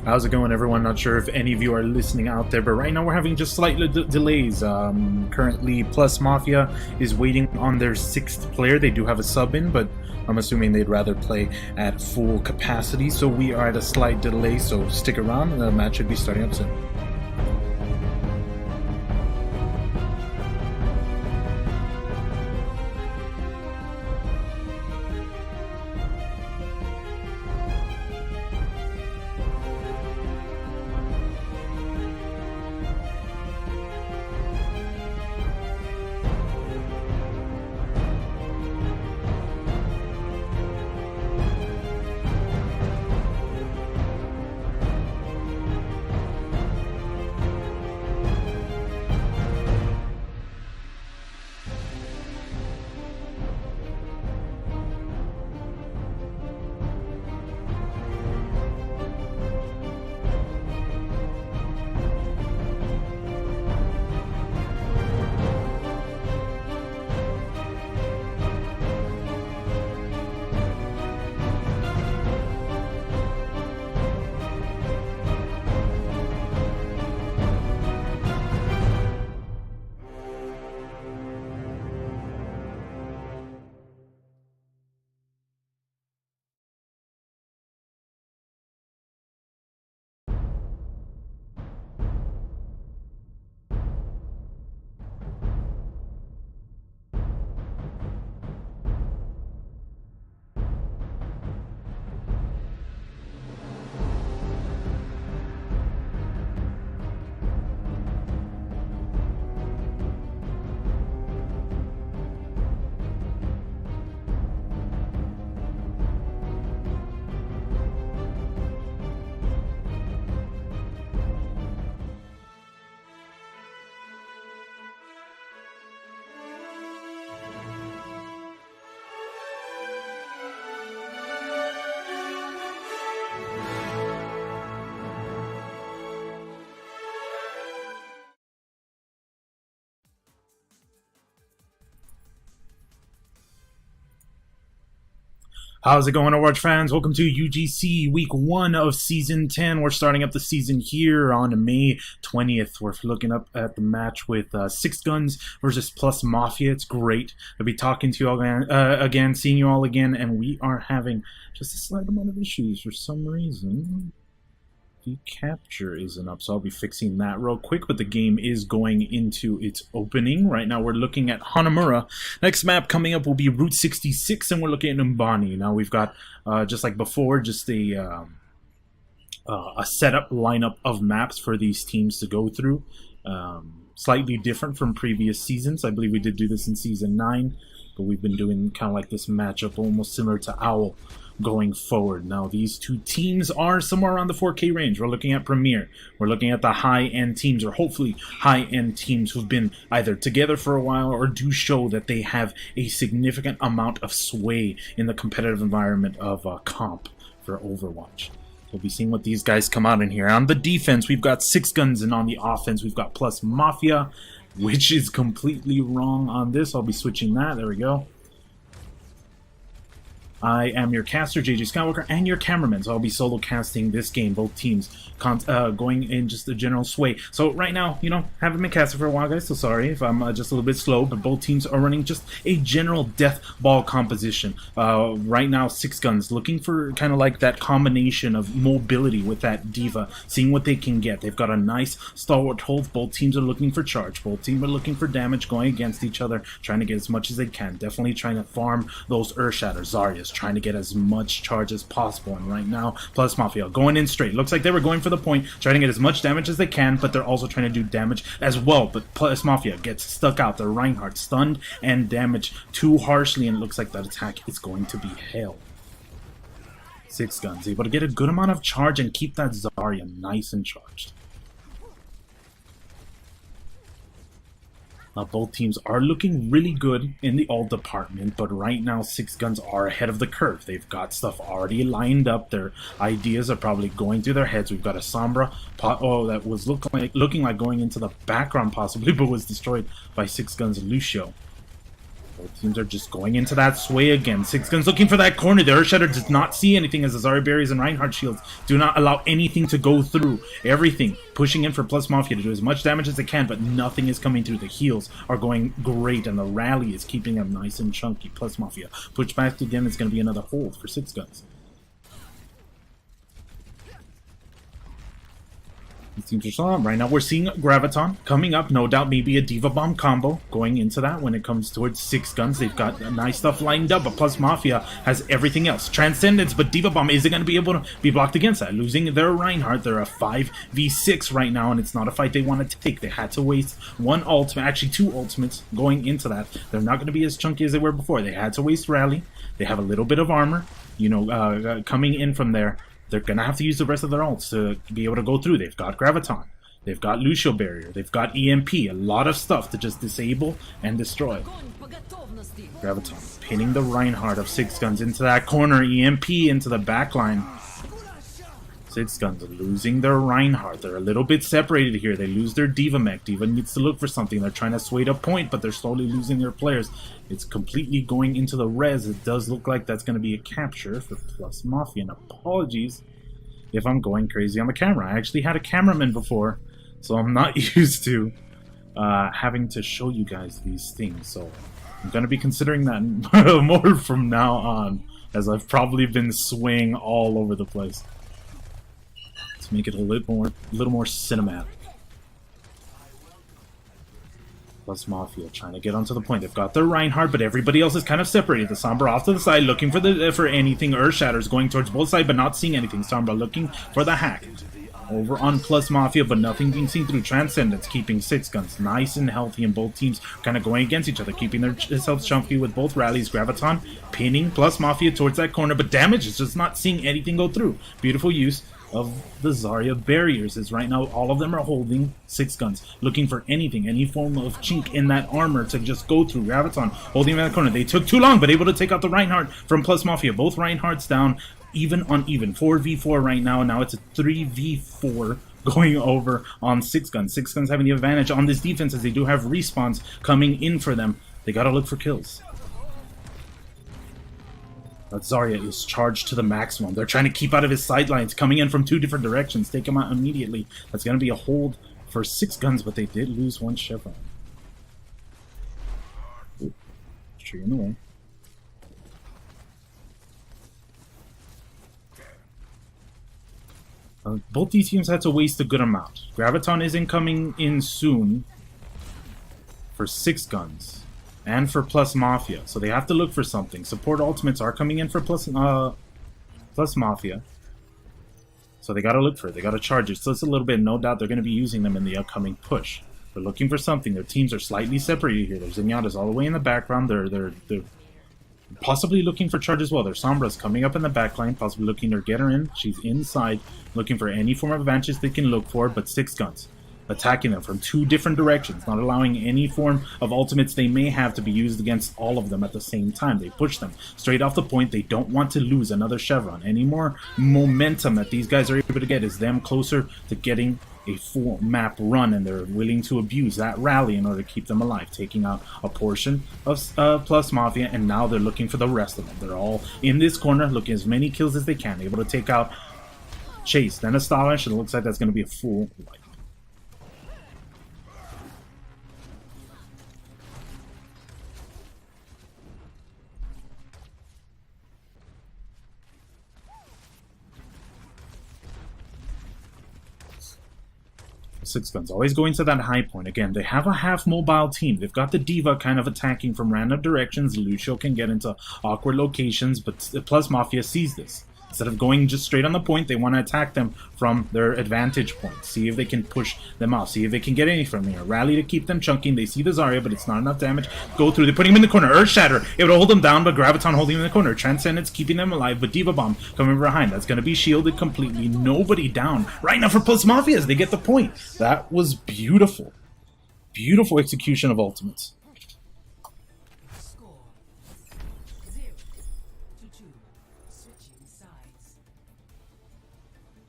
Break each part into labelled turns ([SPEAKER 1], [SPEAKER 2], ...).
[SPEAKER 1] How's it going, everyone? Not sure if any of you are listening out there, but right now we're having just slight delays. Currently, PlusMafia is waiting on their 6th player. They do have a sub in, but I'm assuming they'd rather play at full capacity, so we are at a slight delay, so stick around, and the match should be starting up soon. How's it going, Overwatch fans? Welcome to UGC Week 1 of Season 10. We're starting up the season here on May 20th. We're looking up at the match with 6 Guns versus PlusMafia. It's great. I'll be talking to you all again, seeing you all again, and we are having just a slight amount of issues for some reason. The capture isn't up, so I'll be fixing that real quick, but the game is going into its opening. Right now we're looking at Hanamura. Next map coming up will be Route 66, and we're looking at Umbani. Now we've got, just like before, just a setup lineup of maps for these teams to go through. Slightly different from previous seasons. I believe we did do this in Season 9, but we've been doing kind of like this matchup almost similar to Owl going forward. Now these two teams are somewhere around the 4K range. We're looking at Premier. We're looking at the high-end teams, or hopefully high-end teams who've been either together for a while or do show that they have a significant amount of sway in the competitive environment of comp for Overwatch. We'll be seeing what these guys come out in here. On the defense, we've got 6 Guns, and on the offense, we've got PlusMafia, which is completely wrong on this. I'll be switching that. There we go. I am your caster, JJ Skywalker, and your cameraman, so I'll be solo casting this game, both teams going in just a general sway. So right now, you know, haven't been casting for a while, guys, so sorry if I'm just a little bit slow, but both teams are running just a general death ball composition. Right now, 6 Guns, looking for kind of like that combination of mobility with that diva, seeing what they can get. They've got a nice stalwart hold. Both teams are looking for charge. Both teams are looking for damage, going against each other, trying to get as much as they can. Definitely trying to farm those Earth Shatters. Zarya's trying to get as much charge as possible, and right now PlusMafia going in straight. Looks like they were going for the point, trying to get as much damage as they can, but they're also trying to do damage as well. But PlusMafia gets stuck out. The Reinhardt stunned and damaged too harshly, and it looks like that attack is going to be hell. 6 Guns able to get a good amount of charge and keep that Zarya nice and charged. Both teams are looking really good in the ult department, but right now 6 Guns are ahead of the curve. They've got stuff already lined up. Their ideas are probably going through their heads. We've got a Sombra that was looking like going into the background possibly, but was destroyed by 6 Guns Lucio. Both teams are just going into that sway again. Six Guns looking for that corner. The Earthshatter does not see anything as the Zarya Berries and Reinhardt shields do not allow anything to go through. Everything pushing in for PlusMafia to do as much damage as they can, but nothing is coming through. The heals are going great, and the rally is keeping them nice and chunky. PlusMafia push back again. It's going to be another hold for Six Guns. These teams are still on. Right now we're seeing Graviton coming up. No doubt maybe a Diva Bomb combo going into that when it comes towards Six Guns. They've got nice stuff lined up, but PlusMafia has everything else. Transcendence, but Diva Bomb isn't going to be able to be blocked against that. Losing their Reinhardt, they're a 5v6 right now, and it's not a fight they want to take. They had to waste one ultimate, actually two ultimates going into that. They're not going to be as chunky as they were before. They had to waste Rally. They have a little bit of armor, you know, coming in from there. They're going to have to use the rest of their ults to be able to go through. They've got Graviton. They've got Lucio Barrier. They've got EMP. A lot of stuff to just disable and destroy. Graviton pinning the Reinhardt of Six Guns into that corner. EMP into the backline. Six Guns are losing their Reinhardt. They're a little bit separated here. They lose their Diva mech. Diva needs to look for something. They're trying to sway to point, but they're slowly losing their players. It's completely going into the res. It does look like that's going to be a capture for PlusMafia. And apologies if I'm going crazy on the camera. I actually had a cameraman before, so I'm not used to having to show you guys these things. So I'm going to be considering that more from now on, as I've probably been swaying all over the place. To make it a little more cinematic. PlusMafia trying to get onto the point. They've got their Reinhardt, but everybody else is kind of separated. The Sombra off to the side, looking for anything. Earthshatter's going towards both sides, but not seeing anything. Sombra looking for the hack. Over on PlusMafia, but nothing being seen through. Transcendence keeping Six Guns nice and healthy, and both teams kind of going against each other, keeping themselves chunky with both rallies. Graviton pinning PlusMafia towards that corner, but damage is just not seeing anything go through. Beautiful use of the Zarya barriers, as right now all of them are holding Six Guns, looking for anything, any form of chink in that armor to just go through. Graviton holding that corner. They took too long, but able to take out the Reinhardt from PlusMafia. Both Reinhardts down, even on even. 4v4 right now. Now it's a 3v4 going over on Six Guns. Six Guns having the advantage on this defense, as they do have respawns coming in for them. They gotta look for kills. That Zarya is charged to the maximum. They're trying to keep out of his sidelines, coming in from two different directions. Take him out immediately. That's going to be a hold for Six Guns, but they did lose one Chevron. Ooh, tree in the way. Both these teams had to waste a good amount. Graviton isn't coming in soon for Six Guns. And for PlusMafia, so they have to look for something. Support ultimates are coming in for PlusMafia, so they gotta look for it. They gotta charge it. So it's a little bit, no doubt, they're gonna be using them in the upcoming push. They're looking for something. Their teams are slightly separated here. Their Zenyatta's all the way in the background. They're possibly looking for charge as well. Their Sombra's coming up in the backline, possibly looking to get her in. She's inside, looking for any form of advantage they can look for. But Six Guns attacking them from two different directions, not allowing any form of ultimates they may have to be used against all of them at the same time. They push them straight off the point. They don't want to lose another Chevron. Any more momentum that these guys are able to get is them closer to getting a full map run, and they're willing to abuse that rally in order to keep them alive, taking out a portion of PlusMafia, and now they're looking for the rest of them. They're all in this corner, looking as many kills as they can, able to take out Chase, then Astonish, and it looks like that's going to be a full wipe. Six Guns always going to that high point. Again, they have a half mobile team. They've got the Diva kind of attacking from random directions. Lucio can get into awkward locations, but PlusMafia sees this. Instead of going just straight on the point, they want to attack them from their advantage point. See if they can push them off. See if they can get any from here. Rally to keep them chunking. They see the Zarya, but it's not enough damage. Go through. They're putting him in the corner. Earthshatter able to hold them down, but Graviton holding him in the corner. Transcendence keeping them alive, but Diva Bomb coming behind. That's going to be shielded completely. Nobody down right now for PlusMafia as they get the point. That was beautiful. Beautiful execution of ultimates.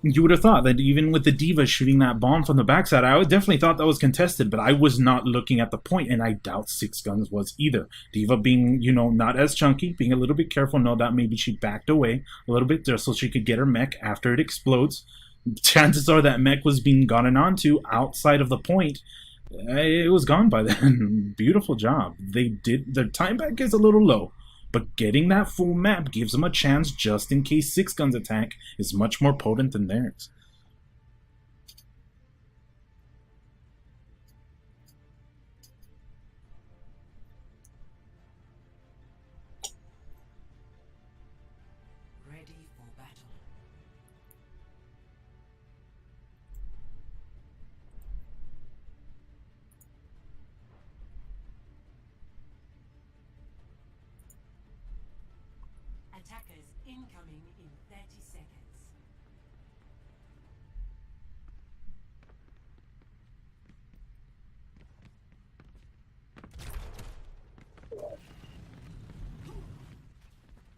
[SPEAKER 1] You would have thought that even with the D.Va shooting that bomb from the backside, I would definitely thought that was contested, but I was not looking at the point, and I doubt Six Guns was either. D.Va being, you know, not as chunky, being a little bit careful, know that maybe she backed away a little bit just so she could get her mech after it explodes. Chances are that mech was being gotten onto outside of the point. It was gone by then. Beautiful job. They did. Their time back is a little low, but getting that full map gives them a chance just in case Six Guns attack is much more potent than theirs.
[SPEAKER 2] Ready for battle. Attackers incoming in 30 seconds.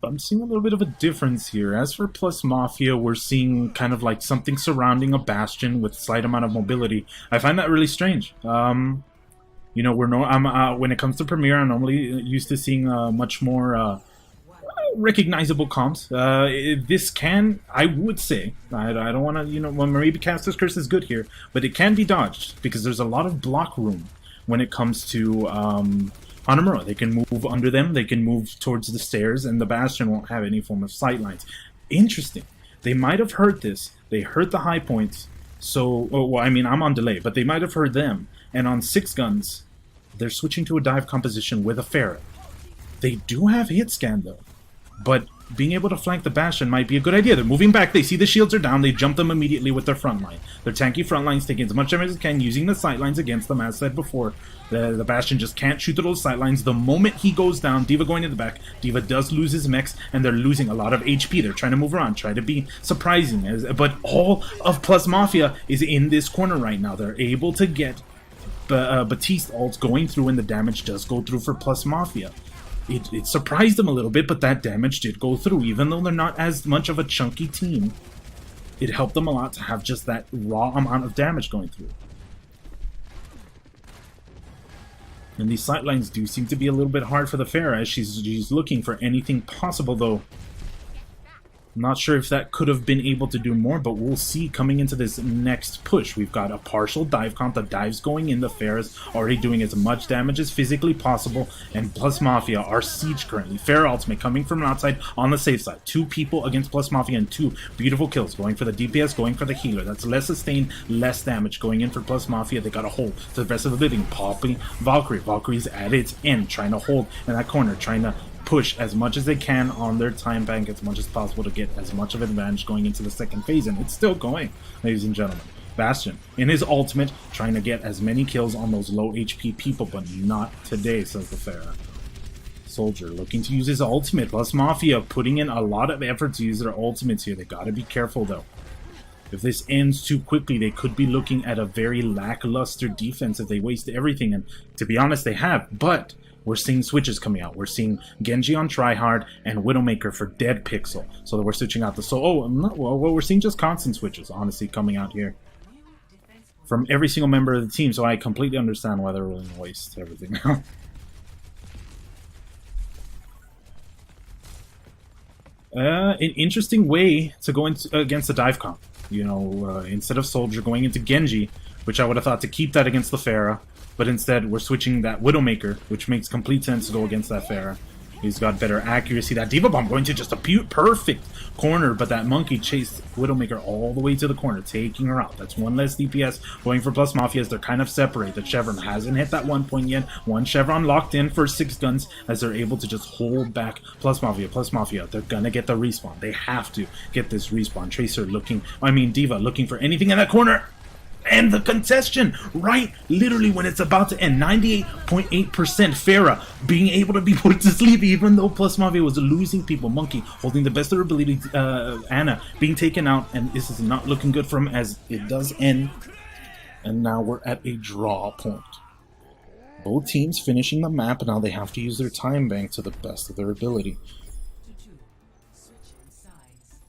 [SPEAKER 1] I'm seeing a little bit of a difference here. As for PlusMafia, we're seeing kind of like something surrounding a bastion with slight amount of mobility. I find that really strange. You know, when it comes to Premiere, I'm normally used to seeing much more recognizable comps. This can, I would say, I don't want to, you know, well, maybe Caster's Curse is good here, but it can be dodged because there's a lot of block room when it comes to Hanamura. They can move under them, they can move towards the stairs, and the Bastion won't have any form of sight lines. Interesting. They might have heard this. They heard the high points. So, well, I mean, I'm on delay, but they might have heard them. And on Six Guns, they're switching to a dive composition with a Pharah. They do have hit scan, though. But being able to flank the Bastion might be a good idea. They're moving back, they see the shields are down, they jump them immediately with their front line. Their tanky front lines taking as much damage as they can, using the sight lines against them, as said before. The Bastion just can't shoot through those sight lines. The moment he goes down, D.Va going to the back, D.Va does lose his mechs, and they're losing a lot of HP. They're trying to move around, try to be surprising. But all of PlusMafia is in this corner right now. They're able to get Batiste ults going through, and the damage does go through for PlusMafia. It surprised them a little bit, but that damage did go through. Even though they're not as much of a chunky team, it helped them a lot to have just that raw amount of damage going through. And these sightlines do seem to be a little bit hard for the Pharah, as she's looking for anything possible, though. I'm not sure if that could have been able to do more, but we'll see coming into this next push. We've got a partial dive count. The dive's going in. The Pharah's already doing as much damage as physically possible. And PlusMafia are siege currently. Pharah ultimate coming from outside on the safe side. 2 people against PlusMafia and 2 beautiful kills. Going for the DPS, going for the healer. That's less sustain, less damage. Going in for PlusMafia. They got a hold to the rest of the living. Popping Valkyrie. Valkyrie's at its end, trying to hold in that corner, trying to push as much as they can on their time bank as much as possible to get as much of an advantage going into the second phase, and it's still going, ladies and gentlemen. Bastion, in his ultimate, trying to get as many kills on those low HP people, but not today, says the Pharah. Soldier looking to use his ultimate. PlusMafia putting in a lot of effort to use their ultimates here. They gotta be careful, though. If this ends too quickly, they could be looking at a very lackluster defense if they waste everything, and to be honest, they have, but we're seeing switches coming out. We're seeing Genji on Tryhard and Widowmaker for Dead Pixel. So that we're switching out the we're seeing just constant switches, honestly, coming out here from every single member of the team. So I completely understand why they're willing to waste everything now. An interesting way to go against the dive comp. You know, instead of Soldier going into Genji, which I would have thought to keep that against the Pharah, but instead we're switching that Widowmaker, which makes complete sense to go against that Pharah. He's got better accuracy. That D.Va Bomb going to just a perfect corner, but that Monkey chased Widowmaker all the way to the corner, taking her out. That's one less DPS going for PlusMafia as they're kind of separate. The Chevron hasn't hit that 1 point yet. One Chevron locked in for 6 guns as they're able to just hold back PlusMafia. PlusMafia, they're gonna get the respawn. They have to get this respawn. Tracer D.Va looking for anything in that corner. And the contestation, right? Literally when it's about to end, 98.8% Pharah being able to be put to sleep even though PlusMafia was losing people. Monkey holding the best of her ability, Anna being taken out, and this is not looking good for him as it does end. And now we're at a draw point. Both teams finishing the map, now they have to use their time bank to the best of their ability.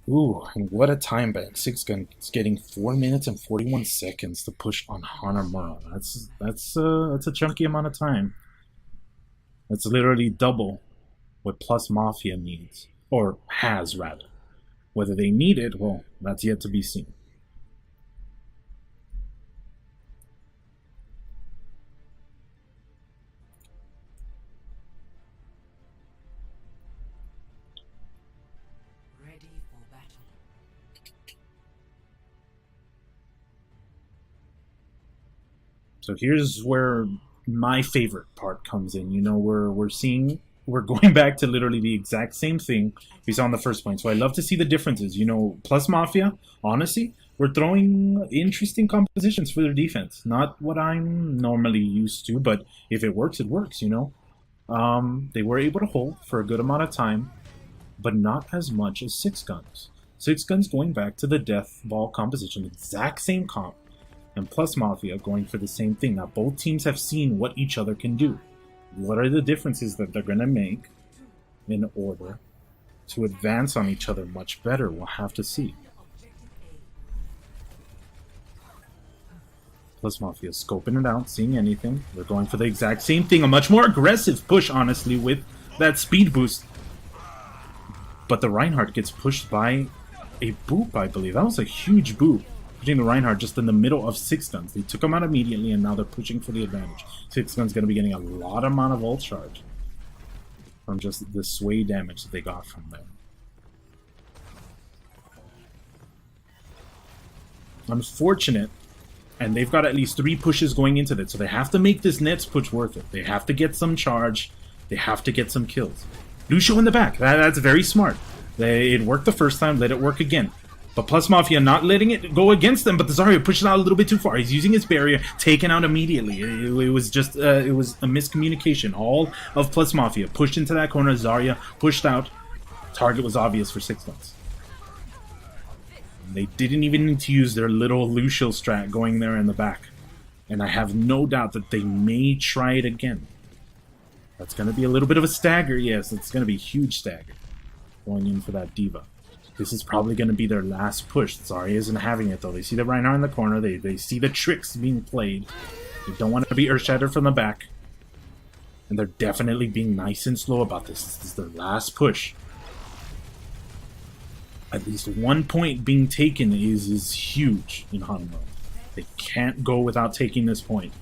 [SPEAKER 1] Ooh, and what a time bank. Six Guns getting 4 minutes and 41 seconds to push on Hanamura. That's a chunky amount of time. That's literally double what PlusMafia needs. Or has, rather. Whether they need it, well, that's yet to be seen.
[SPEAKER 2] Ready for battle.
[SPEAKER 1] So here's where my favorite part comes in. You know, we're going back to literally the exact same thing we saw in the first point. So I love to see the differences. You know, PlusMafia, honestly, we're throwing interesting compositions for their defense. Not what I'm normally used to, but if it works, it works, you know. They were able to hold for a good amount of time, but not as much as Six Guns. Six Guns going back to the death ball composition, exact same comp, and PlusMafia going for the same thing. Now both teams have seen what each other can do. What are the differences that they're going to make in order to advance on each other much better? We'll have to see. PlusMafia scoping it out, seeing anything. They're going for the exact same thing. A much more aggressive push, honestly, with that speed boost. But the Reinhardt gets pushed by a boop, I believe. That was a huge boop. Pushing the Reinhardt just in the middle of Six Guns. They took him out immediately, and now they're pushing for the advantage. Six Guns going to be getting a lot amount of ult charge from just the sway damage that they got from there. Unfortunate, and they've got at least 3 pushes going into this, so they have to make this Nets push worth it. They have to get some charge. They have to get some kills. Lucio in the back. That's very smart. It worked the first time. Let it work again. But PlusMafia not letting it go against them, but the Zarya pushes out a little bit too far. He's using his barrier, taken out immediately. It was just, it was a miscommunication. All of PlusMafia pushed into that corner. Zarya pushed out. Target was obvious for Six Guns. They didn't even need to use their little Lucio strat going there in the back. And I have no doubt that they may try it again. That's going to be a little bit of a stagger. Yes, it's going to be a huge stagger. Going in for that Diva. This is probably going to be their last push. Zarya isn't having it, though. They see the Reinhardt in the corner. They see the tricks being played. They don't want to be earth-shattered from the back. And they're definitely being nice and slow about this. This is their last push. At least 1 point being taken is huge in Hanamo. They can't go without taking this point.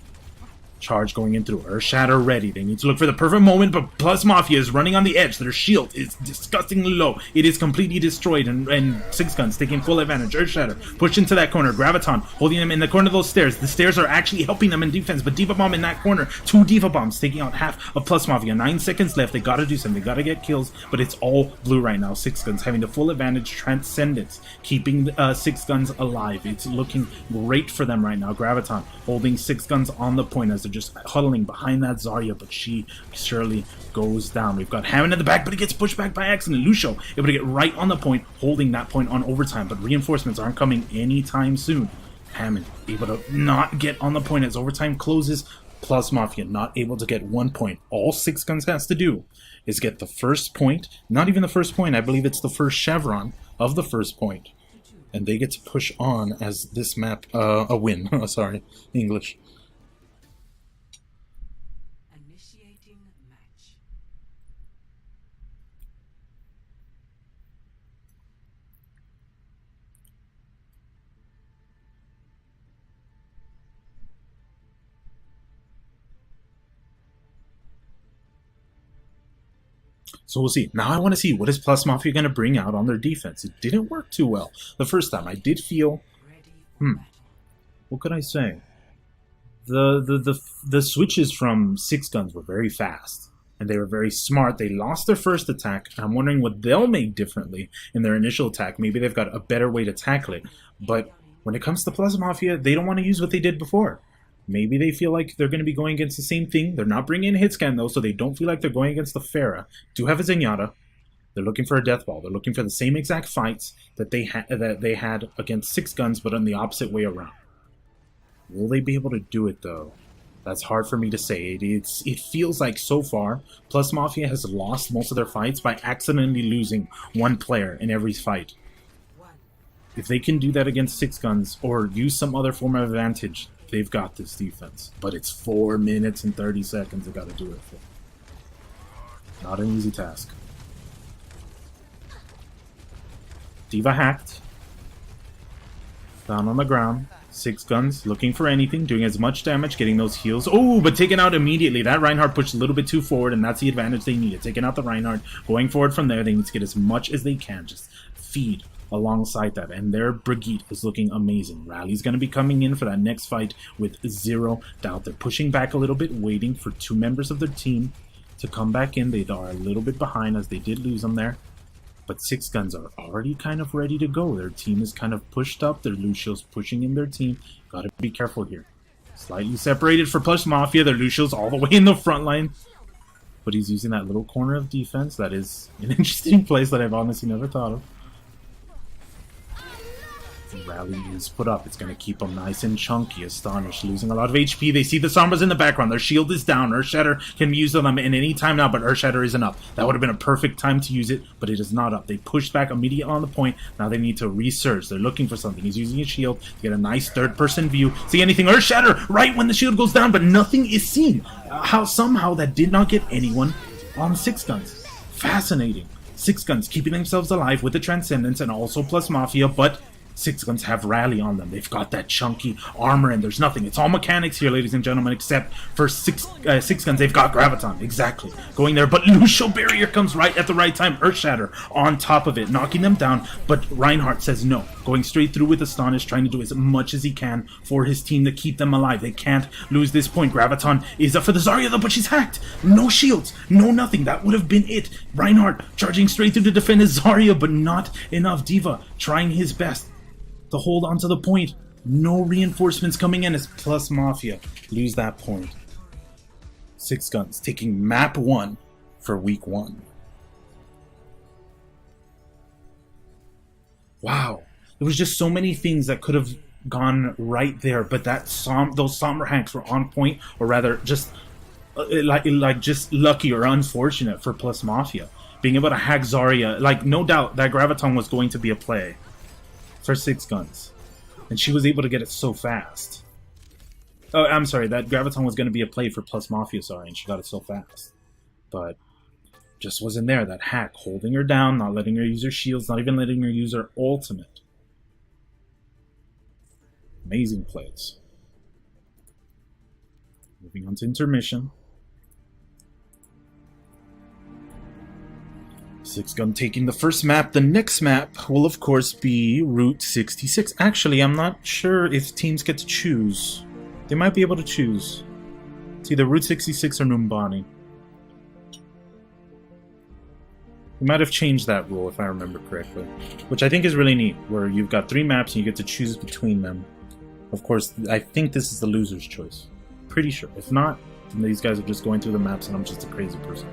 [SPEAKER 1] Charge going in through. Earthshatter ready. They need to look for the perfect moment, but PlusMafia is running on the edge. Their shield is disgustingly low. It is completely destroyed, and Six Guns taking full advantage. Earthshatter pushed into that corner. Graviton holding them in the corner of those stairs. The stairs are actually helping them in defense, but Diva Bomb in that corner. 2 Diva Bombs taking out half of PlusMafia. 9 seconds left. They gotta do something. They gotta get kills, but it's all blue right now. Six Guns having the full advantage. Transcendence keeping Six Guns alive. It's looking great for them right now. Graviton holding Six Guns on the point as they're just huddling behind that Zarya, but she surely goes down. We've got Hammond in the back, but he gets pushed back by accident. Lucio able to get right on the point, holding that point on overtime, but reinforcements aren't coming anytime soon. Hammond able to not get on the point as overtime closes. PlusMafia not able to get 1 point. All Six Guns has to do is get the first point. Not even the first point. I believe it's the first chevron of the first point. And they get to push on as this map, a win. Sorry, English.
[SPEAKER 2] Initiating match.
[SPEAKER 1] So we'll see. Now I want to see what is PlusMafia going to bring out on their defense. It didn't work too well the first time. I did feel,
[SPEAKER 2] Ready for battle.
[SPEAKER 1] what could I say? The switches from Six Guns were very fast, and they were very smart. They lost their first attack, and I'm wondering what they'll make differently in their initial attack. Maybe they've got a better way to tackle it. But when it comes to PlusMafia, they don't want to use what they did before. Maybe they feel like they're going to be going against the same thing. They're not bringing in Hitscan, though, so they don't feel like they're going against the Pharah. Do have a Zenyatta. They're looking for a Death Ball. They're looking for the same exact fights that they had against Six Guns, but in the opposite way around. Will they be able to do it, though? That's hard for me to say. It feels like so far, PlusMafia has lost most of their fights by accidentally losing one player in every fight. If they can do that against 6 guns or use some other form of advantage, they've got this defense. But it's 4 minutes and 30 seconds they got to do it for. Not an easy task. D.Va hacked. Down on the ground. 6 guns, looking for anything, doing as much damage, getting those heals. Oh, but taken out immediately. That Reinhardt pushed a little bit too forward, and that's the advantage they needed. Taking out the Reinhardt, going forward from there, they need to get as much as they can. Just feed alongside that. And their Brigitte is looking amazing. Rally's going to be coming in for that next fight with zero doubt. They're pushing back a little bit, waiting for 2 members of their team to come back in. They are a little bit behind as they did lose them there. But 6 guns are already kind of ready to go. Their team is kind of pushed up. Their Lucio's pushing in their team. Gotta be careful here. Slightly separated for PlusMafia. Their Lucio's all the way in the front line. But he's using that little corner of defense. That is an interesting place that I've honestly never thought of. Rally is put up. It's going to keep them nice and chunky. Astonished, losing a lot of HP. They see the Sombras in the background. Their shield is down. Earthshatter can be used on them in any time now, but Earthshatter isn't up. That would have been a perfect time to use it, but it is not up. They pushed back immediately on the point. Now they need to resurge. They're looking for something. He's using his shield to get a nice third-person view. See anything? Earthshatter right when the shield goes down, but nothing is seen. Somehow that did not get anyone on 6 guns. Fascinating. 6 guns keeping themselves alive with the Transcendence and also PlusMafia, but 6 guns have Rally on them. They've got that chunky armor and there's nothing. It's all mechanics here, ladies and gentlemen, except for 6 guns. They've got Graviton. Exactly. Going there, but Lucio Barrier comes right at the right time. Earthshatter on top of it, knocking them down, but Reinhardt says no. Going straight through with Astonished, trying to do as much as he can for his team to keep them alive. They can't lose this point. Graviton is up for the Zarya though, but she's hacked. No shields, no nothing. That would have been it. Reinhardt charging straight through to defend his Zarya, but not enough. D.Va trying his best to hold onto the point. No reinforcements coming in as PlusMafia lose that point. 6 guns taking map 1 for week 1. Wow. There was just so many things that could have gone right there, but those Sombra hacks were on point, or rather just just lucky or unfortunate for PlusMafia. Being able to hack Zarya, no doubt that Graviton was going to be a play for 6 guns, and she was able to get it so fast. Oh, I'm sorry, that Graviton was going to be a play for PlusMafia, sorry, and she got it so fast. But just wasn't there. That hack, holding her down, not letting her use her shields, not even letting her use her ultimate. Amazing plays. Moving on to intermission. 6 gun taking the first map. The next map will, of course, be Route 66. Actually, I'm not sure if teams get to choose. They might be able to choose. It's either Route 66 or Numbani. We might have changed that rule, if I remember correctly. Which I think is really neat, where you've got 3 maps and you get to choose between them. Of course, I think this is the loser's choice. Pretty sure. If not, then these guys are just going through the maps and I'm just a crazy person.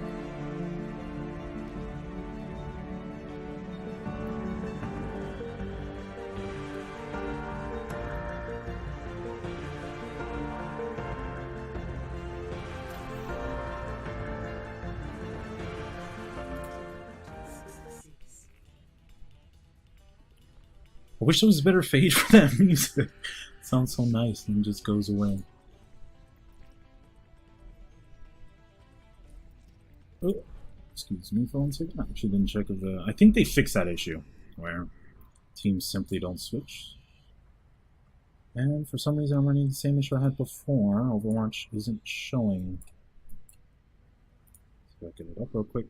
[SPEAKER 1] I wish there was a better fade for that music. It sounds so nice and just goes away. Oh, excuse me for 1 second. I actually didn't check if I think they fixed that issue where teams simply don't switch. And for some reason I'm running the same issue I had before. Overwatch isn't showing. So I'll get it up real quick.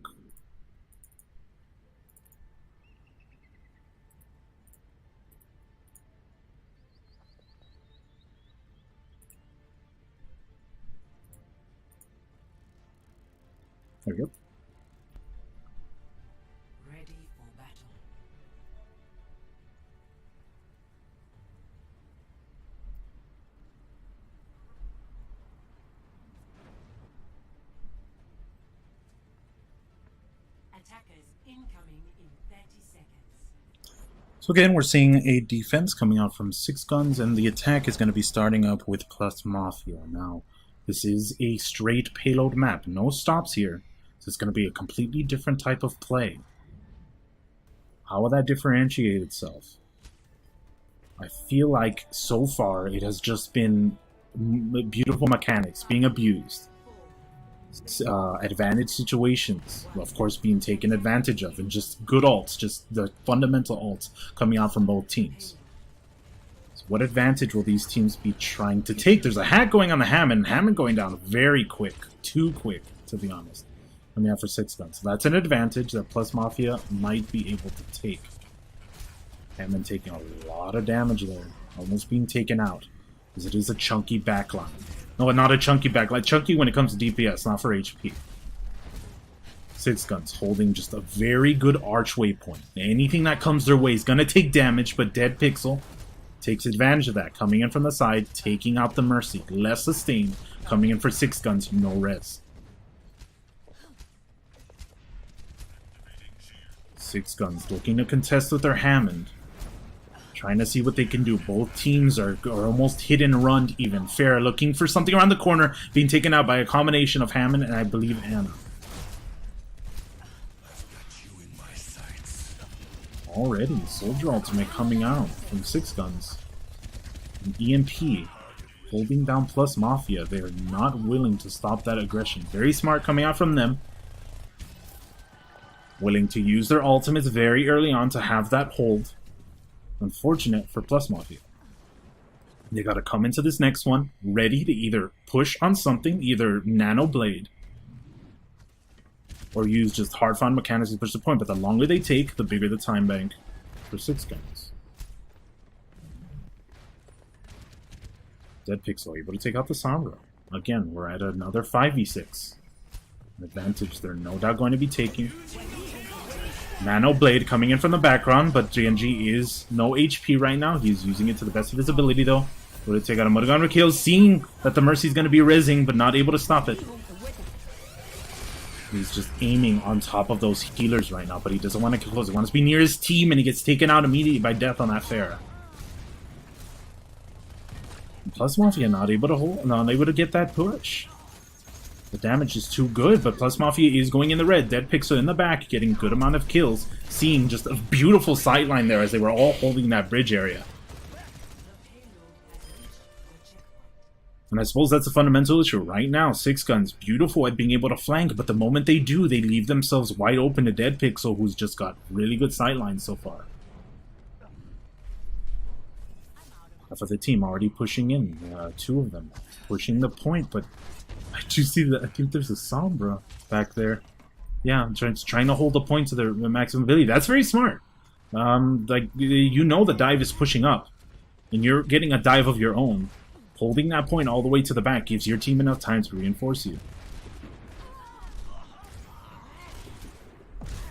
[SPEAKER 1] There we go.
[SPEAKER 2] Ready for battle. Attackers incoming in 30 seconds.
[SPEAKER 1] So again, we're seeing a defense coming out from 6 guns, and the attack is going to be starting up with PlusMafia. Now, this is a straight payload map. No stops here. So it's going to be a completely different type of play. How will that differentiate itself? I feel like so far it has just been beautiful mechanics being abused. Advantage situations, of course, being taken advantage of, and just good ults, just the fundamental ults coming out from both teams. So what advantage will these teams be trying to take? There's a hack going on the Hammond. Hammond going down very quick. Too quick, to be honest. Coming out for 6 guns. So that's an advantage that PlusMafia might be able to take. Hammond taking a lot of damage there. Almost being taken out. Because it is a chunky backline. No, not a chunky backline. Chunky when it comes to DPS, not for HP. 6 guns holding just a very good archway point. Anything that comes their way is going to take damage, but Dead Pixel takes advantage of that. Coming in from the side, taking out the Mercy. Less sustain. Coming in for 6 guns, no res. 6 guns looking to contest with their Hammond. Trying to see what they can do. Both teams are almost hit and run even. Fair looking for something around the corner, being taken out by a combination of Hammond and I believe Anna. Already, Soldier Ultimate coming out from 6 guns. An EMP holding down PlusMafia. They are not willing to stop that aggression. Very smart coming out from them. Willing to use their ultimates very early on to have that hold. Unfortunate for PlusMafia. They gotta come into this next one ready to either push on something, either Nano Blade, or use just hard-found mechanics to push the point. But the longer they take, the bigger the time bank for 6 guns. Dead Pixel able to take out the Sombra. Again, we're at another 5v6. An advantage they're no doubt going to be taking. Nano Blade coming in from the background, but GNG is no HP right now. He's using it to the best of his ability, though. Will it take out a Mudgun kill? Seeing that the Mercy's going to be rizzing, but not able to stop it. He's just aiming on top of those healers right now, but he doesn't want to kill close. He wants to be near his team, and he gets taken out immediately by death on that Pharah. PlusMafia not able to hold, not able to get that push. The damage is too good, but PlusMafia is going in the red. Dead Pixel in the back, getting good amount of kills. Seeing just a beautiful sightline there as they were all holding that bridge area. And I suppose that's a fundamental issue. Right now, 6 guns, beautiful at being able to flank, but the moment they do, they leave themselves wide open to Dead Pixel, who's just got really good sightlines so far. Half of the team already pushing in. 2 of them pushing the point, but I do see that. I think there's a Sombra back there. Yeah, trying to hold the point to their maximum ability. That's very smart. Like, you know the dive is pushing up, and you're getting a dive of your own. Holding that point all the way to the back gives your team enough time to reinforce you.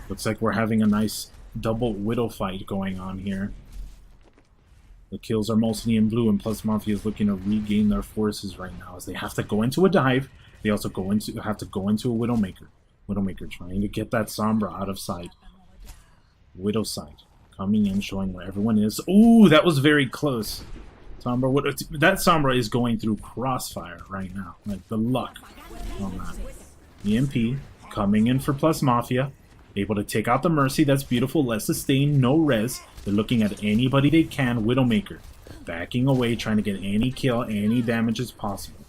[SPEAKER 1] Looks like we're having a nice double Widow fight going on here. The kills are mostly in blue, and PlusMafia is looking to regain their forces right now as they have to go into a dive. They also have to go into a Widowmaker. Widowmaker trying to get that Sombra out of sight. Widow side coming in, showing where everyone is. Ooh, that was very close. That Sombra is going through crossfire right now. Like, the luck on that. EMP coming in for PlusMafia. Able to take out the Mercy. That's beautiful. Less sustain, no res. They're looking at anybody they can. Widowmaker backing away, trying to get any kill, any damage as possible.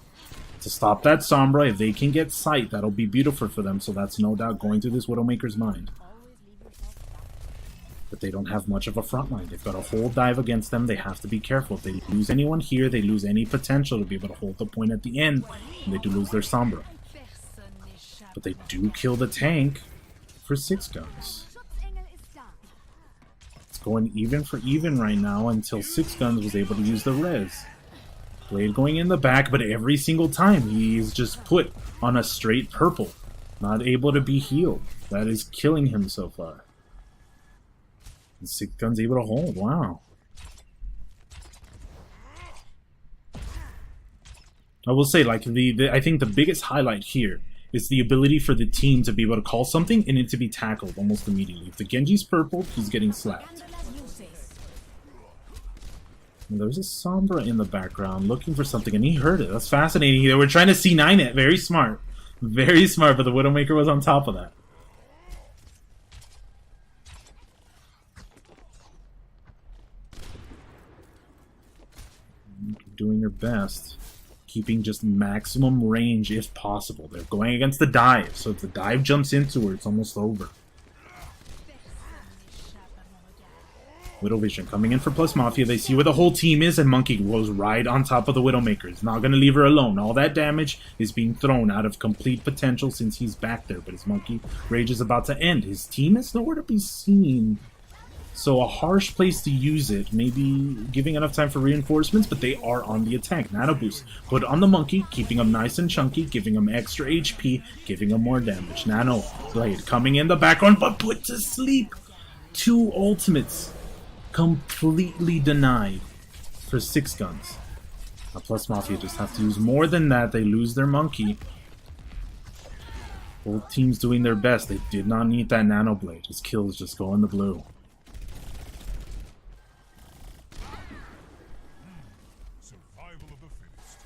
[SPEAKER 1] To stop that Sombra, if they can get sight, that'll be beautiful for them. So that's no doubt going through this Widowmaker's mind. But they don't have much of a front line. They've got a whole dive against them. They have to be careful. If they lose anyone here, they lose any potential to be able to hold the point at the end. And they do lose their Sombra. But they do kill the tank for 6 guns. It's going even for even right now until 6 guns was able to use the res. Blade going in the back, but every single time he's just put on a straight purple. Not able to be healed. That is killing him so far. And 6 guns able to hold. Wow. I will say, like, I think the biggest highlight here is the ability for the team to be able to call something and it to be tackled almost immediately. If the Genji's purple, he's getting slapped. And there's a Sombra in the background looking for something, and he heard it. That's fascinating. They were trying to C9 it. Very smart. Very smart, but the Widowmaker was on top of that. doing their best, keeping just maximum range if possible. They're going against the dive, so if the dive jumps into her, it's almost over. Widow Vision coming in for PlusMafia. They see where the whole team is, and Monkey goes right on top of the Widowmaker. He's not going to leave her alone. All that damage is being thrown out of complete potential since he's back there, but his Monkey Rage is about to end. His team is nowhere to be seen. So a harsh place to use it, maybe giving enough time for reinforcements, but they are on the attack. Nano Boost put on the Monkey, keeping him nice and chunky, giving him extra HP, giving him more damage. Nano Blade coming in the background, but put to sleep. 2 ultimates completely denied for 6 guns. Now PlusMafia just have to use more than that. They lose their Monkey. Both teams doing their best. They did not need that Nano Blade. His kills just go in the blue.
[SPEAKER 3] Survival of the fittest.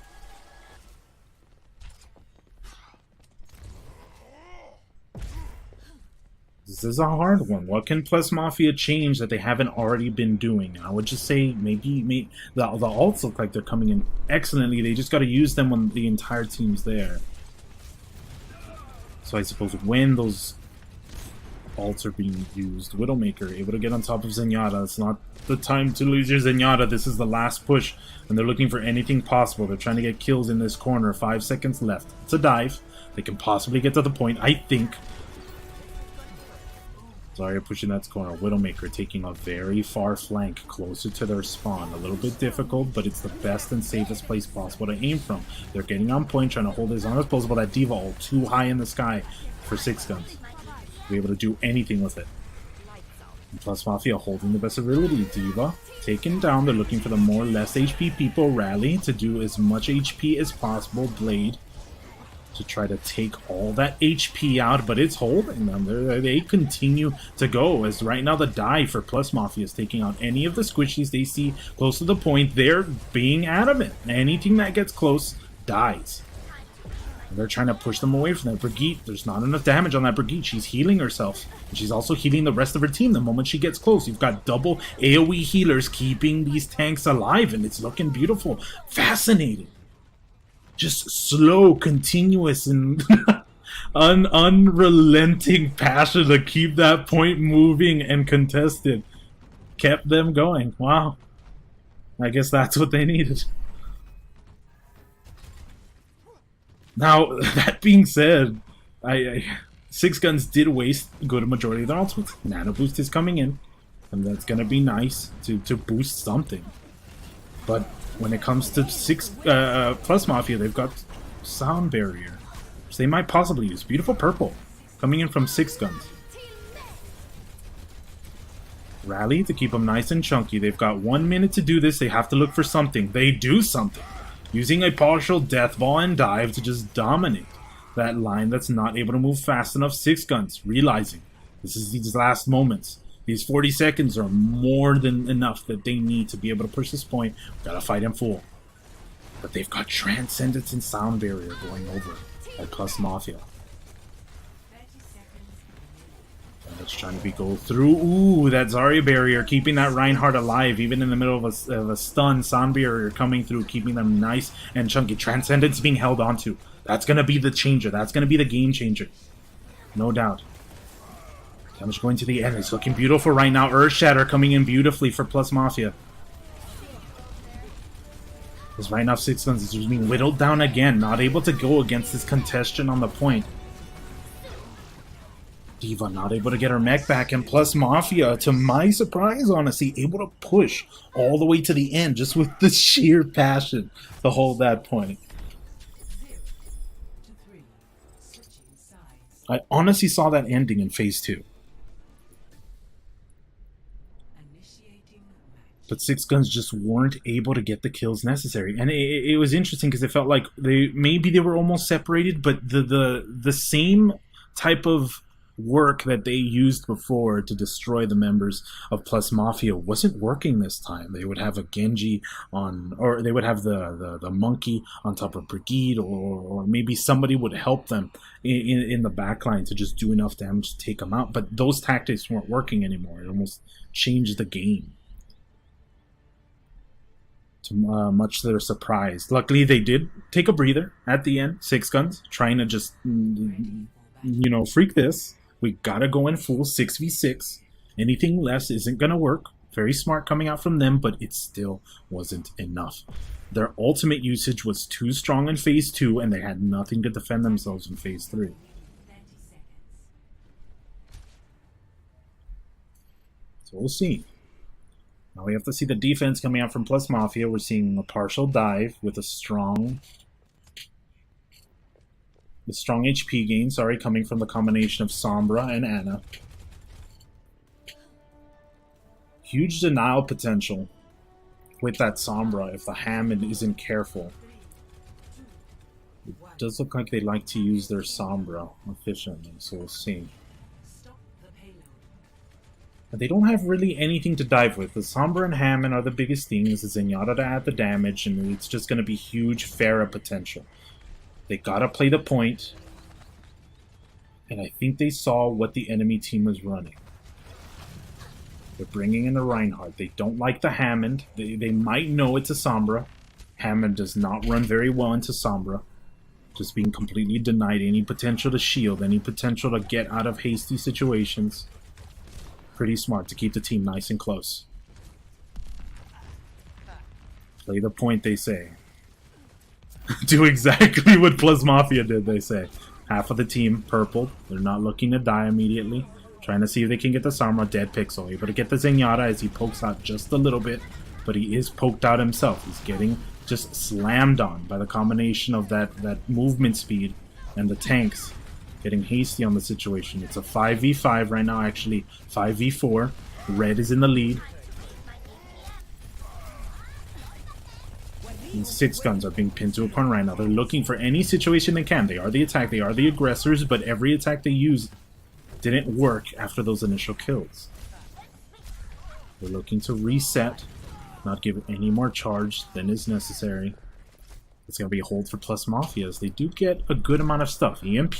[SPEAKER 1] This is a hard one. What can PlusMafia change that they haven't already been doing? I would just say maybe the ults look like they're coming in excellently. They just got to use them when the entire team's there. So I suppose when those ults are being used, Widowmaker able to get on top of Zenyatta. It's not the time to lose your Zenyatta. This is the last push, and they're looking for anything possible. They're trying to get kills in this corner. 5 seconds left. It's a dive. They can possibly get to the point, I think. Zarya pushing that corner. Widowmaker taking a very far flank closer to their spawn. A little bit difficult, but it's the best and safest place possible to aim from. They're getting on point, trying to hold it as long as possible. That Diva ult too high in the sky for 6 guns. Be able to do anything with it. And PlusMafia holding the best ability. Diva taken down. They're looking for the more less HP people. Rally to do as much HP as possible. Blade to try to take all that HP out, but it's holding them. They continue to go, as right now the dive for PlusMafia is taking out any of the squishies they see close to the point. They're being adamant. Anything that gets close dies. And they're trying to push them away from that. Brigitte, there's not enough damage on that Brigitte. She's healing herself. And she's also healing the rest of her team the moment she gets close. You've got double AoE healers keeping these tanks alive, and it's looking beautiful. Fascinating. Just slow, continuous, and unrelenting passion to keep that point moving and contested. Kept them going. Wow. I guess that's what they needed. Now, that being said, 6 guns did waste a good majority of their ultimates. Nano Boost is coming in, and that's going to be nice to boost something. But when it comes to PlusMafia, they've got Sound Barrier, which they might possibly use. Beautiful purple coming in from 6 guns. Rally to keep them nice and chunky. They've got 1 minute to do this. They have to look for something. They do something. Using a partial death ball and dive to just dominate that line that's not able to move fast enough. 6 guns realizing this is these last moments. These 40 seconds are more than enough that they need to be able to push this point. We've got to fight him full. But they've got Transcendence and Sound Barrier going over at PlusMafia. And it's trying to go through. Ooh, that Zarya barrier, keeping that Reinhardt alive, even in the middle of a stun. Sound Barrier coming through, keeping them nice and chunky. Transcendence being held onto. That's going to be the changer. That's going to be the game changer. No doubt. Damage going to the end. It's looking beautiful right now. Earthshatter coming in beautifully for PlusMafia. Because right now 6 guns is just being whittled down again. Not able to go against this congestion on the point. Diva not able to get her mech back. And PlusMafia, to my surprise, honestly, able to push all the way to the end just with the sheer passion to hold that point.
[SPEAKER 2] 0 to 3. Switching sides.
[SPEAKER 1] I honestly saw that ending in Phase 2.
[SPEAKER 2] Initiating match.
[SPEAKER 1] But 6 guns just weren't able to get the kills necessary, and it was interesting because it felt like maybe they were almost separated, but the same type of work that they used before to destroy the members of PlusMafia wasn't working this time. They would have a Genji on, or they would have the monkey on top of Brigitte, or maybe somebody would help them in the backline to just do enough damage to take them out. But those tactics weren't working anymore. It almost changed the game. much to their surprise. Luckily, they did take a breather at the end. Six Guns trying to just, freak this. We gotta go in full 6v6. Anything less isn't gonna work. Very smart coming out from them, but it still wasn't enough. Their ultimate usage was too strong in phase 2, and they had nothing to defend themselves in phase 3.
[SPEAKER 2] 30 seconds.
[SPEAKER 1] So we'll see. Now we have to see the defense coming out from PlusMafia. We're seeing a partial dive with a strong HP gain, coming from the combination of Sombra and Ana. Huge denial potential with that Sombra if the Hammond isn't careful. It does look like they like to use their Sombra efficiently, so we'll see.
[SPEAKER 2] Stop the payload.
[SPEAKER 1] But they don't have really anything to dive with. The Sombra and Hammond are the biggest things. The Zenyatta to add the damage, and it's just going to be huge Pharah potential. They gotta play the point, and I think they saw what the enemy team was running. They're bringing in the Reinhardt. They don't like the Hammond. They might know it's a Sombra. Hammond does not run very well into Sombra. Just being completely denied any potential to shield, any potential to get out of hasty situations. Pretty smart to keep the team nice and close. Play the point, they say. Do exactly what PlusMafia did, they say. Half of the team purple. They're not looking to die immediately. Trying to see if they can get the Sombra. Dead Pixel. Able to get the Zenyatta as he pokes out just a little bit. But he is poked out himself. He's getting just slammed on by the combination of that movement speed and the tanks. Getting hasty on the situation. It's a 5v5 right now, actually 5v4. Red is in the lead. And Six Guns are being pinned to a corner right now. They're looking for any situation they can. They are the attack, they are the aggressors, but every attack they use didn't work after those initial kills. They're looking to reset, not give any more charge than is necessary. It's going to be a hold for PlusMafia as they do get a good amount of stuff. EMP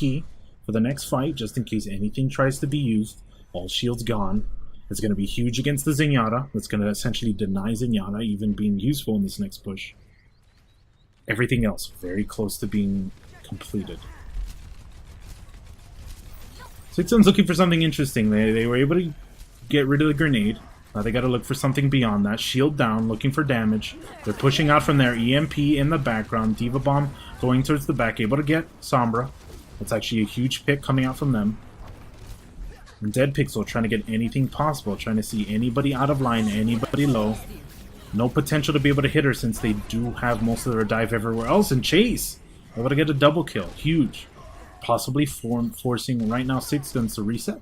[SPEAKER 1] for the next fight, just in case anything tries to be used. All shields gone. It's going to be huge against the Zenyatta. That's going to essentially deny Zenyatta even being useful in this next push. Everything else very close to being completed. Six Guns looking for something interesting. They were able to get rid of the grenade. Now they got to look for something beyond that. Shield down, looking for damage. They're pushing out from there. EMP in the background. Diva Bomb going towards the back. Able to get Sombra. That's actually a huge pick coming out from them. And Dead Pixel trying to get anything possible. Trying to see anybody out of line, anybody low. No potential to be able to hit her since they do have most of their dive everywhere else. And Chase able to get a double kill. Huge. Possibly forcing right now Six Guns to reset.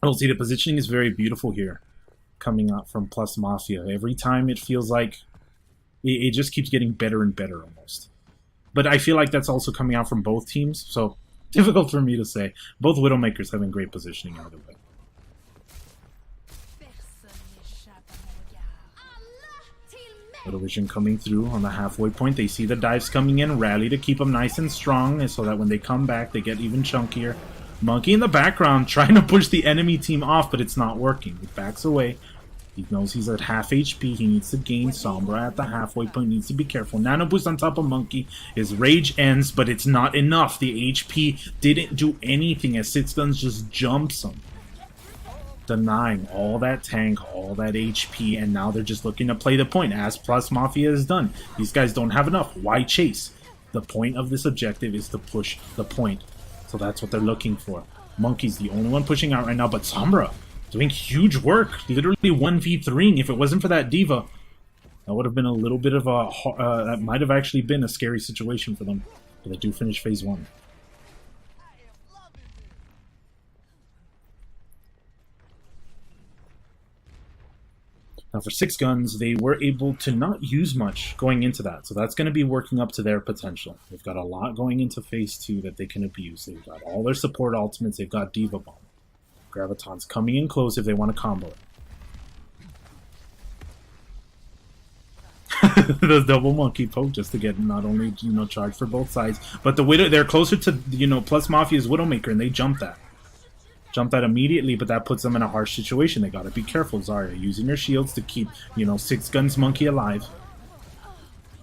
[SPEAKER 1] Oh, see, the positioning is very beautiful here. Coming out from PlusMafia. Every time it feels like it just keeps getting better and better almost. But I feel like that's also coming out from both teams. So, difficult for me to say. Both Widowmakers having great positioning either way. Little Vision coming through on the halfway point. They see the dives coming in. Rally to keep them nice and strong so that when they come back, they get even chunkier. Monkey in the background trying to push the enemy team off, but it's not working. He backs away. He knows he's at half HP. He needs to gain. Sombra at the halfway point needs to be careful. Nano Boost on top of Monkey. His rage ends, but it's not enough. The HP didn't do anything as Six Guns just jumps him. Denying all that tank, all that HP, and now they're just looking to play the point, as PlusMafia has done. These guys don't have enough. Why chase? The point of this objective is to push the point. So that's what they're looking for. Monkey's the only one pushing out right now, but Sombra doing huge work. Literally 1v3ing. If it wasn't for that Diva, that would have been a little bit of a... that might have actually been a scary situation for them. But they do finish phase 1. Now for Six Guns, they were able to not use much going into that, so that's going to be working up to their potential. They've got a lot going into phase 2 that they can abuse. They've got all their support ultimates, they've got Diva Bomb. Graviton's coming in close if they want to combo it. The double monkey poke just to get not only charged for both sides, but the Widow, they're closer to PlusMafia's Widowmaker and they jump that. Jump that immediately, but that puts them in a harsh situation. They gotta be careful, Zarya. Using your shields to keep, you know, Six Guns Monkey alive.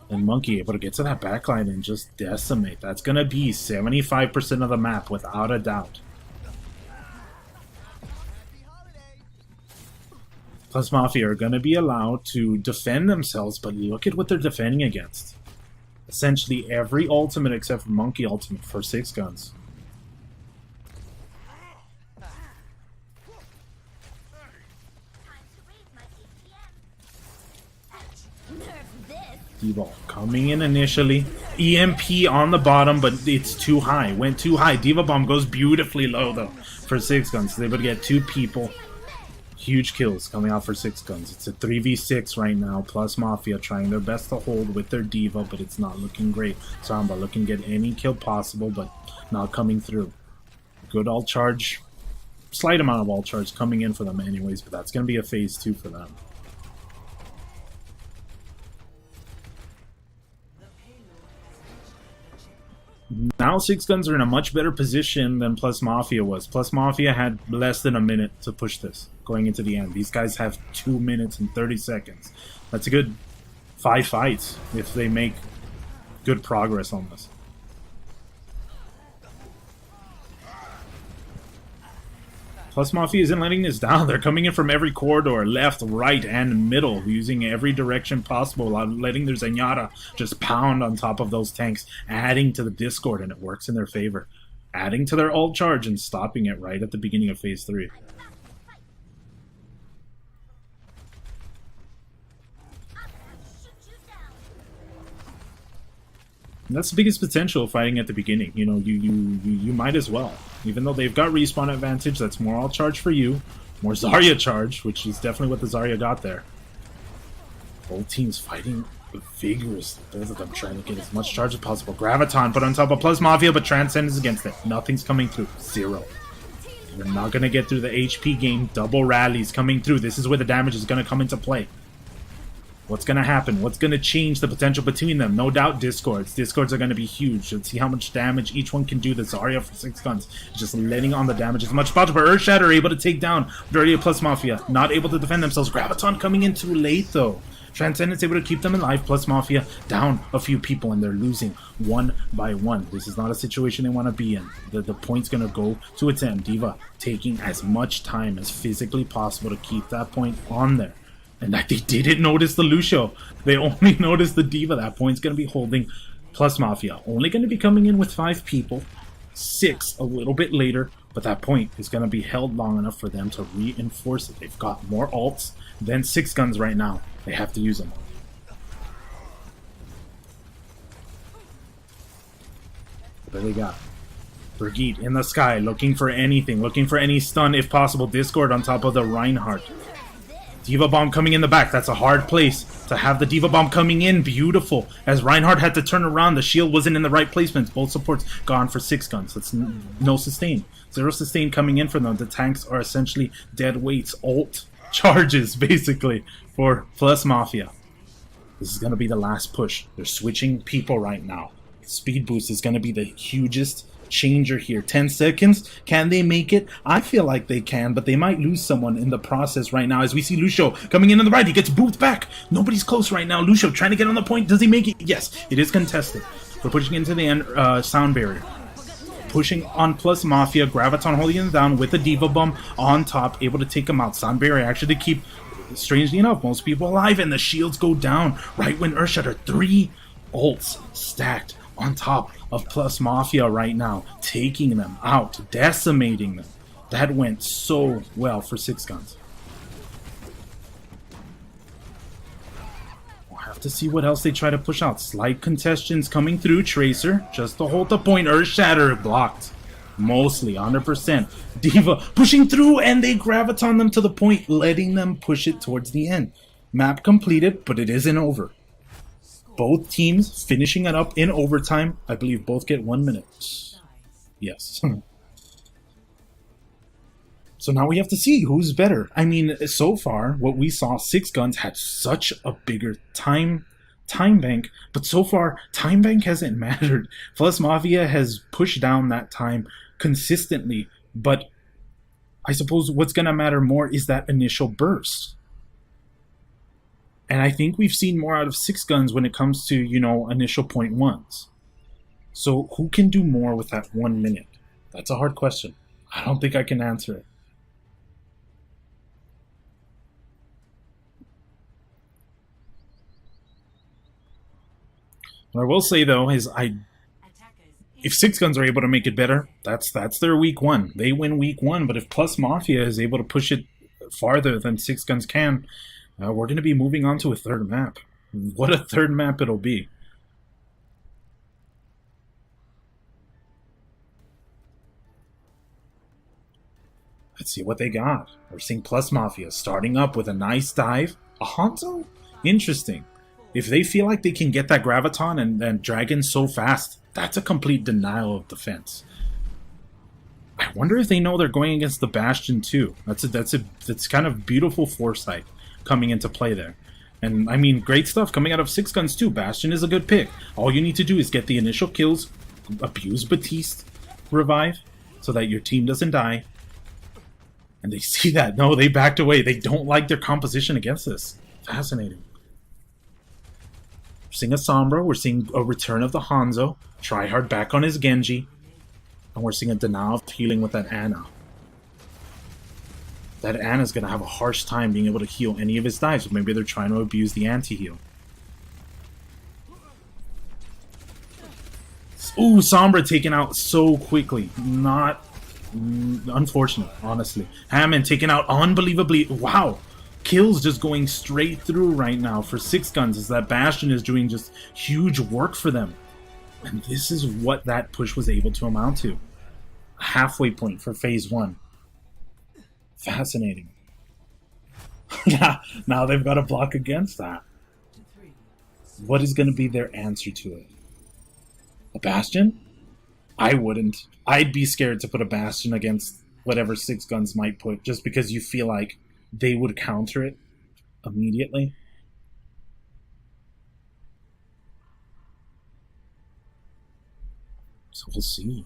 [SPEAKER 1] And Monkey able to get to that backline and just decimate. That's gonna be 75% of the map, without a doubt. PlusMafia are gonna be allowed to defend themselves, but look at what they're defending against. Essentially every ultimate except for Monkey ultimate for Six Guns. D-Ball coming in initially. EMP on the bottom, but it's too high. Went too high. Diva Bomb goes beautifully low, though, for Six Guns. They're able to get 2 people. Huge kills coming out for Six Guns. It's a 3v6 right now. PlusMafia trying their best to hold with their Diva, but it's not looking great. Samba looking to get any kill possible, but not coming through. Good ult charge. Slight amount of ult charge coming in for them anyways, but that's going to be a phase 2 for them. Now Six Guns are in a much better position than PlusMafia was. PlusMafia had less than a minute to push this going into the end. These guys have 2 minutes and 30 seconds. That's a good 5 fights if they make good progress on this. PlusMafia isn't letting this down. They're coming in from every corridor, left, right, and middle, using every direction possible, letting their Zenyatta just pound on top of those tanks, adding to the discord, and it works in their favor. Adding to their ult charge and stopping it right at the beginning of phase 3. And that's the biggest potential fighting at the beginning. You know, you might as well. Even though they've got respawn advantage, that's more all charge for you. More Zarya charge, which is definitely what the Zarya got there. Both teams fighting vigorously. Both of them trying to get as much charge as possible. Graviton put on top of PlusMafia, but Transcend is against it. Nothing's coming through. 0. You're not going to get through the HP game. Double rallies coming through. This is where the damage is going to come into play. What's going to happen? What's going to change the potential between them? No doubt Discords. Discords are going to be huge. Let's see how much damage each one can do. The Zarya for 6 Guns just letting on the damage as much as possible. Earthshatter able to take down Dirty PlusMafia. Not able to defend themselves. Graviton coming in too late though. Transcendence able to keep them alive. PlusMafia down a few people and they're losing one by one. This is not a situation they want to be in. The point's going to go to its end. Diva taking as much time as physically possible to keep that point on there. And that they didn't notice the Lucio. They only noticed the Diva. That point's going to be holding PlusMafia. Only going to be coming in with 5 people. 6 a little bit later. But that point is going to be held long enough for them to reinforce it. They've got more ults than 6 Guns right now. They have to use them. What do they got? Brigitte in the sky, looking for anything. Looking for any stun if possible. Discord on top of the Reinhardt. Diva Bomb coming in the back. That's a hard place to have the Diva Bomb coming in. Beautiful. As Reinhardt had to turn around, the shield wasn't in the right placements. Both supports gone for 6 Guns. That's no sustain. 0 sustain coming in for them. The tanks are essentially dead weights. Ult charges, basically, for PlusMafia. This is going to be the last push. They're switching people right now. Speed boost is going to be the hugest changer here. 10 seconds. Can they make it? I feel like they can, but they might lose someone in the process right now. As we see Lucio coming in on the right, he gets booped back. Nobody's close right now. Lucio trying to get on the point. Does he make it? Yes, it is contested. We're pushing into the end. Sound barrier. Pushing on PlusMafia. Graviton holding him down with a Diva Bomb on top, able to take him out. Sound barrier actually to keep, strangely enough, most people alive, and the shields go down right when Earthshatter. 3 ults stacked on top of PlusMafia right now, taking them out, decimating them. That went so well for 6 Guns. We'll have to see what else they try to push out. Slight contestations coming through. Tracer just to hold the point. Earthshatter blocked. Mostly 100%. Diva pushing through, and they graviton them to the point, letting them push it towards the end. Map completed, but it isn't over. Both teams finishing it up in overtime. I believe both get 1 minute. Yes. So now we have to see who's better. I mean, so far, what we saw, 6 Guns had such a bigger time bank, but so far, time bank hasn't mattered. PlusMafia has pushed down that time consistently, but I suppose what's going to matter more is that initial burst. And I think we've seen more out of six guns when it comes to, initial point ones. So who can do more with that 1 minute? That's a hard question. I don't think I can answer it. What I will say though is if six guns are able to make it better, that's their week one. They win week one, but if PlusMafia is able to push it farther than six guns can, we're going to be moving on to a third map. What a third map it'll be. Let's see what they got. We're seeing PlusMafia starting up with a nice dive. A Hanzo? Interesting. If they feel like they can get that Graviton and Dragon so fast, that's a complete denial of defense. I wonder if they know they're going against the Bastion too. That's kind of beautiful foresight coming into play there. And I mean, great stuff coming out of six guns too. Bastion is a good pick. All you need to do is get the initial kills, abuse Batiste revive, so that your team doesn't die. And they see that. No, they backed away. They don't like their composition against this. Fascinating. We're seeing a Sombra. We're seeing a return of the Hanzo. Tryhard back on his Genji. And we're seeing a denial of healing with that Ana. That Ana's going to have a harsh time being able to heal any of his dives. So maybe they're trying to abuse the anti-heal. Ooh, Sombra taken out so quickly. Not... unfortunate, honestly. Hammond taken out unbelievably. Wow. Kills just going straight through right now for six guns as that Bastion is doing just huge work for them. And this is what that push was able to amount to. A halfway point for phase one. Fascinating. Now they've got a block against that. What is going to be their answer to it? A Bastion? I wouldn't. I'd be scared to put a Bastion against whatever six guns might put, just because you feel like they would counter it immediately. So we'll see.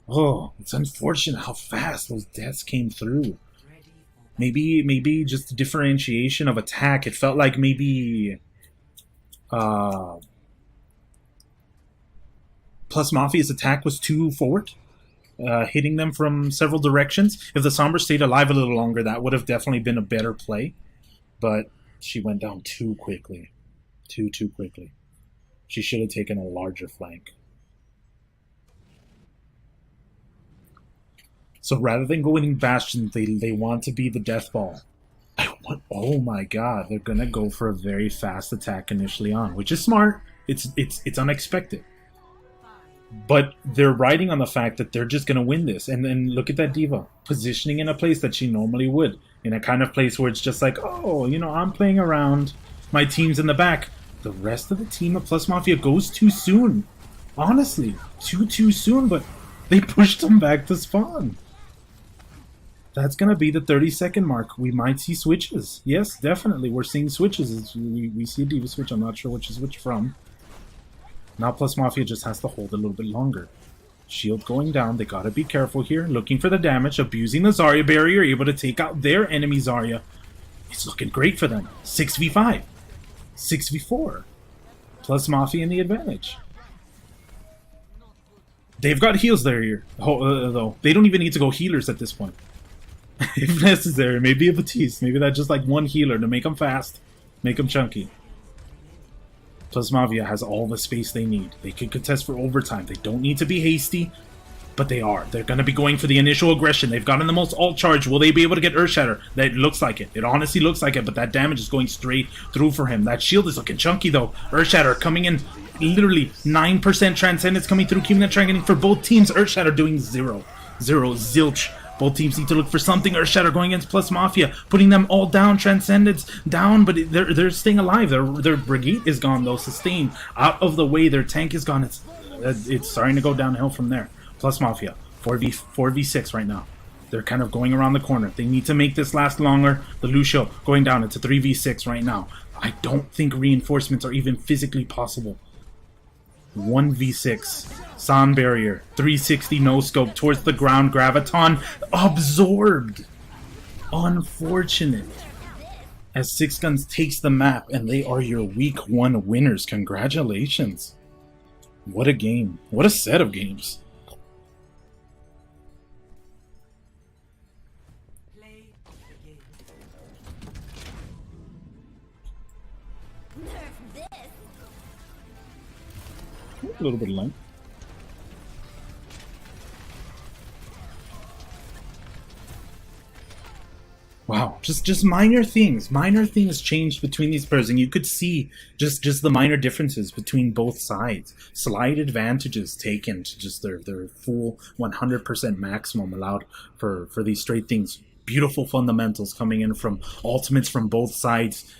[SPEAKER 1] Oh, it's unfortunate how fast those deaths came through. Maybe just the differentiation of attack. It felt like maybe PlusMafia's attack was too forward, hitting them from several directions. If the Sombra stayed alive a little longer, that would have definitely been a better play. But she went down too quickly. Too quickly. She should have taken a larger flank. So rather than going Bastion, they want to be the death ball. Oh my god, they're gonna go for a very fast attack initially on, which is smart. It's unexpected. But they're riding on the fact that they're just gonna win this. And then look at that diva positioning in a place that she normally would, in a kind of place where it's just like, oh, I'm playing around. My team's in the back. The rest of the team of PlusMafia goes too soon. Honestly, too soon. But they pushed them back to spawn. That's going to be the 30-second mark. We might see switches. Yes, definitely. We're seeing switches. We see a diva switch. I'm not sure which is which from. Now PlusMafia just has to hold a little bit longer. Shield going down. They got to be careful here. Looking for the damage. Abusing the Zarya barrier. Able to take out their enemy Zarya. It's looking great for them. 6v5. 6v4. PlusMafia in the advantage. They've got heals there here, though. They don't even need to go healers at this point. If necessary, maybe a Batiste. Maybe that's just like one healer to make them fast. Make them chunky. PlusMafia has all the space they need. They can contest for overtime. They don't need to be hasty, but they are. They're going to be going for the initial aggression. They've gotten the most alt charge. Will they be able to get Earthshatter? That looks like it. It honestly looks like it, but that damage is going straight through for him. That shield is looking chunky, though. Earthshatter coming in, literally 9% Transcendence coming through, keeping that triangulating for both teams. Earthshatter doing zero, zilch. Both teams need to look for something. Earthshatter going against PlusMafia, putting them all down. Transcendence down, but they're staying alive. Their brigade is gone though. Sustain out of the way. Their tank is gone. It's starting to go downhill from there. PlusMafia 4v6 right now. They're kind of going around the corner. They need to make this last longer. The Lucio going down. It's a 3v6 right now. I don't think reinforcements are even physically possible. 1v6. Sound barrier. 360 no scope towards the ground. Graviton absorbed. Unfortunate. As Six Guns takes the map, and they are your week 1 winners. Congratulations. What a game. What a set of games.
[SPEAKER 2] Play of the game.
[SPEAKER 1] A little bit of light. Wow, just minor things. Minor things changed between these pairs, and you could see just the minor differences between both sides. Slight advantages taken to just their full 100% maximum allowed for these straight things. Beautiful fundamentals coming in from ultimates from both sides.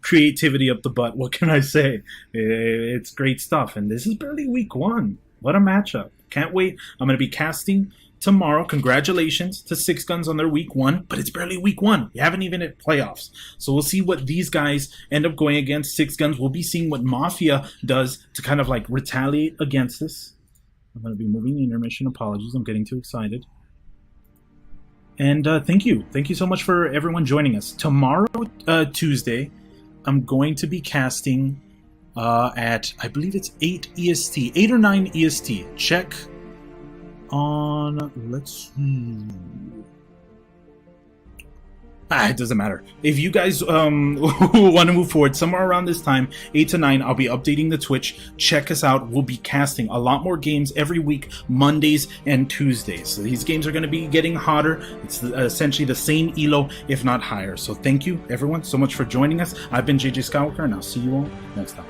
[SPEAKER 1] Creativity up the butt. What can I say? It's great stuff, and this is barely week 1. What a matchup. Can't wait. I'm going to be casting tomorrow. Congratulations to Six Guns on their week 1, but it's barely week 1. You haven't even hit playoffs. So we'll see what these guys end up going against Six Guns. We'll be seeing what Mafia does to kind of like retaliate against this. I'm going to be moving the intermission. Apologies. I'm getting too excited. And thank you. Thank you so much for everyone joining us. Tomorrow, Tuesday, I'm going to be casting at, I believe it's 8 EST, 8 or 9 EST. Check on, let's see. It doesn't matter. If you guys who want to move forward somewhere around this time, 8 to 9, I'll be updating the Twitch. Check us out. We'll be casting a lot more games every week, Mondays and Tuesdays. So these games are going to be getting hotter. It's essentially the same elo, if not higher. So thank you, everyone, so much for joining us. I've been JJ Skywalker, and I'll see you all next time.